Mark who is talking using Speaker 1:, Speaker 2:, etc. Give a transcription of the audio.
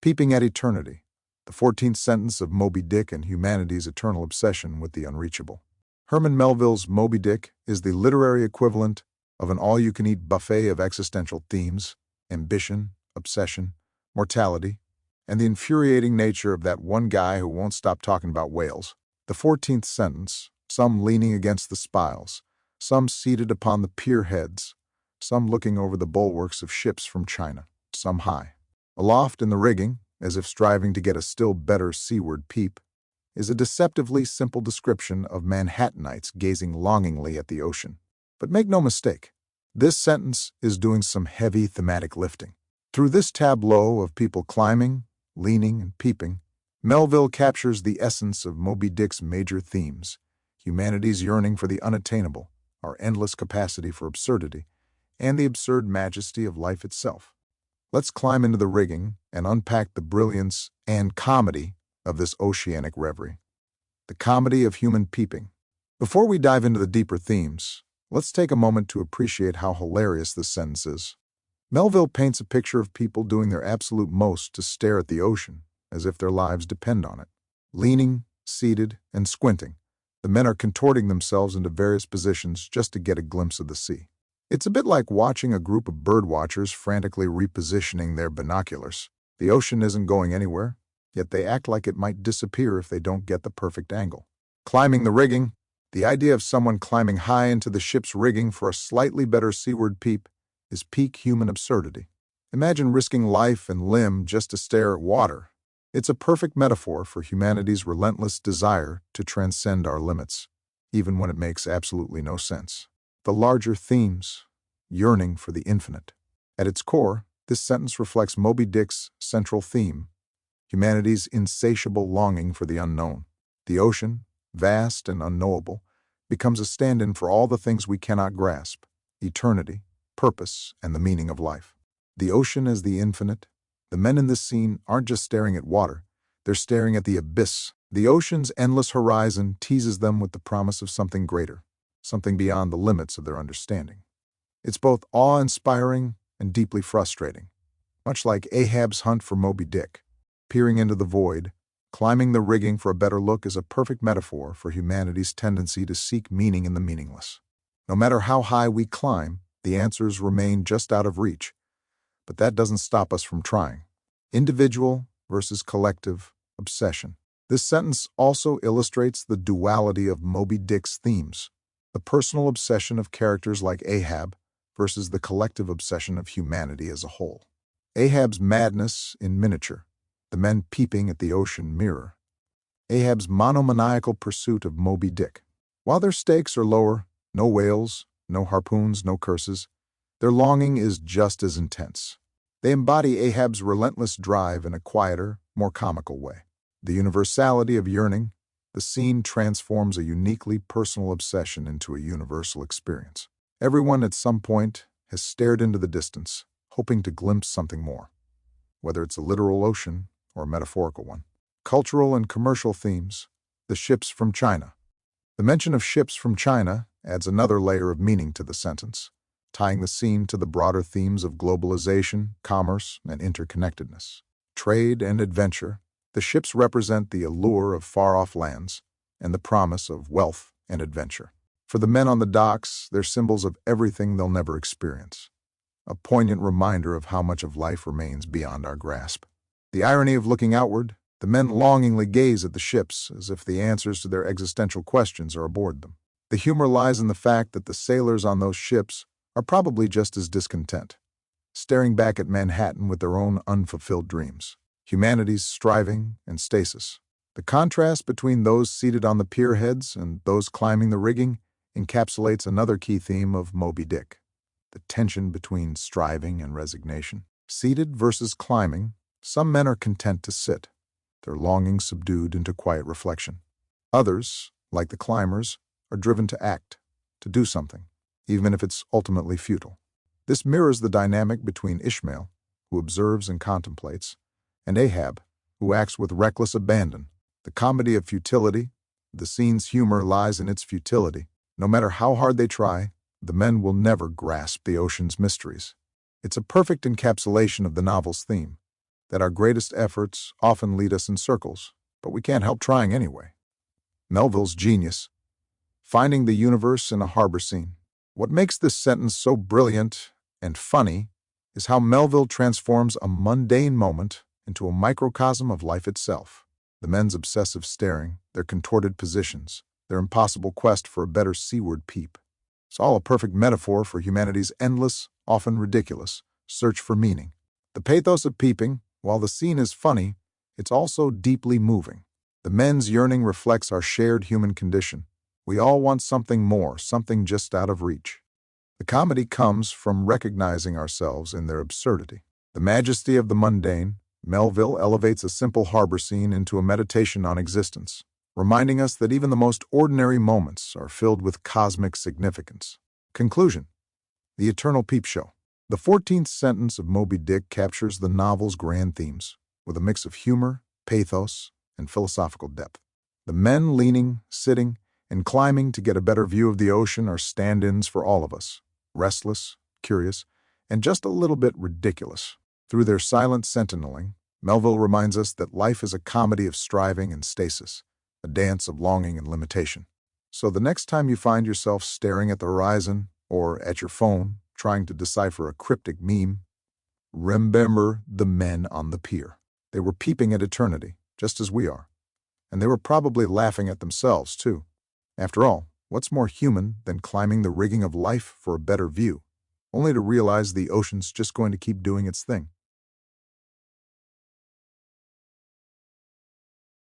Speaker 1: Peeping at eternity, the 14th sentence of Moby Dick and humanity's eternal obsession with the unreachable. Herman Melville's Moby Dick is the literary equivalent of an all-you-can-eat buffet of existential themes, ambition, obsession, mortality, and the infuriating nature of that one guy who won't stop talking about whales. The 14th sentence, some leaning against the spiles, some seated upon the pier heads, some looking over the bulwarks of ships from China, some high. Aloft in the rigging, as if striving to get a still better seaward peep, is a deceptively simple description of Manhattanites gazing longingly at the ocean. But make no mistake, this sentence is doing some heavy thematic lifting. Through this tableau of people climbing, leaning, and peeping, Melville captures the essence of Moby Dick's major themes: humanity's yearning for the unattainable, our endless capacity for absurdity, and the absurd majesty of life itself. Let's climb into the rigging and unpack the brilliance and comedy of this oceanic reverie. The comedy of human peeping. Before we dive into the deeper themes, let's take a moment to appreciate how hilarious this sentence is. Melville paints a picture of people doing their absolute most to stare at the ocean, as if their lives depend on it. Leaning, seated, and squinting, the men are contorting themselves into various positions just to get a glimpse of the sea. It's a bit like watching a group of birdwatchers frantically repositioning their binoculars. The ocean isn't going anywhere, yet they act like it might disappear if they don't get the perfect angle. Climbing the rigging. The idea of someone climbing high into the ship's rigging for a slightly better seaward peep is peak human absurdity. Imagine risking life and limb just to stare at water. It's a perfect metaphor for humanity's relentless desire to transcend our limits, even when it makes absolutely no sense. The larger themes, yearning for the infinite. At its core, this sentence reflects Moby Dick's central theme, humanity's insatiable longing for the unknown. The ocean, vast and unknowable, becomes a stand-in for all the things we cannot grasp: eternity, purpose, and the meaning of life. The ocean as the infinite. The men in this scene aren't just staring at water, they're staring at the abyss. The ocean's endless horizon teases them with the promise of something greater, something beyond the limits of their understanding. It's both awe-inspiring and deeply frustrating. Much like Ahab's hunt for Moby Dick, peering into the void, climbing the rigging for a better look is a perfect metaphor for humanity's tendency to seek meaning in the meaningless. No matter how high we climb, the answers remain just out of reach, but that doesn't stop us from trying. Individual versus collective obsession. This sentence also illustrates the duality of Moby Dick's themes: the personal obsession of characters like Ahab versus the collective obsession of humanity as a whole. Ahab's madness in miniature, the men peeping at the ocean mirror. Ahab's monomaniacal pursuit of Moby Dick. While their stakes are lower, no whales, no harpoons, no curses, their longing is just as intense. They embody Ahab's relentless drive in a quieter, more comical way. The universality of yearning. The scene transforms a uniquely personal obsession into a universal experience. Everyone at some point has stared into the distance, hoping to glimpse something more, whether it's a literal ocean or a metaphorical one. Cultural and commercial themes. The ships from China. The mention of ships from China adds another layer of meaning to the sentence, tying the scene to the broader themes of globalization, commerce, and interconnectedness. Trade and adventure. The ships represent the allure of far-off lands and the promise of wealth and adventure. For the men on the docks, they're symbols of everything they'll never experience, a poignant reminder of how much of life remains beyond our grasp. The irony of looking outward. The men longingly gaze at the ships as if the answers to their existential questions are aboard them. The humor lies in the fact that the sailors on those ships are probably just as discontent, staring back at Manhattan with their own unfulfilled dreams. Humanity's striving and stasis. The contrast between those seated on the pier heads and those climbing the rigging encapsulates another key theme of Moby Dick: the tension between striving and resignation. Seated versus climbing. Some men are content to sit, their longing subdued into quiet reflection. Others, like the climbers, are driven to act, to do something, even if it's ultimately futile. This mirrors the dynamic between Ishmael, who observes and contemplates, and Ahab, who acts with reckless abandon. The comedy of futility. The scene's humor lies in its futility. No matter how hard they try, the men will never grasp the ocean's mysteries. It's a perfect encapsulation of the novel's theme: that our greatest efforts often lead us in circles, but we can't help trying anyway. Melville's genius. Finding the universe in a harbor scene. What makes this sentence so brilliant and funny is how Melville transforms a mundane moment into a microcosm of life itself. The men's obsessive staring, their contorted positions, their impossible quest for a better seaward peep. It's all a perfect metaphor for humanity's endless, often ridiculous, search for meaning. The pathos of peeping, while the scene is funny, it's also deeply moving. The men's yearning reflects our shared human condition. We all want something more, something just out of reach. The comedy comes from recognizing ourselves in their absurdity. The majesty of the mundane, Melville elevates a simple harbor scene into a meditation on existence, reminding us that even the most ordinary moments are filled with cosmic significance. Conclusion. The Eternal Peep Show. The 14th sentence of Moby Dick captures the novel's grand themes, with a mix of humor, pathos, and philosophical depth. The men leaning, sitting, and climbing to get a better view of the ocean are stand-ins for all of us, restless, curious, and just a little bit ridiculous. Through their silent sentineling, Melville reminds us that life is a comedy of striving and stasis, a dance of longing and limitation. So the next time you find yourself staring at the horizon or at your phone trying to decipher a cryptic meme, remember the men on the pier. They were peeping at eternity, just as we are. And they were probably laughing at themselves, too. After all, what's more human than climbing the rigging of life for a better view, only to realize the ocean's just going to keep doing its thing?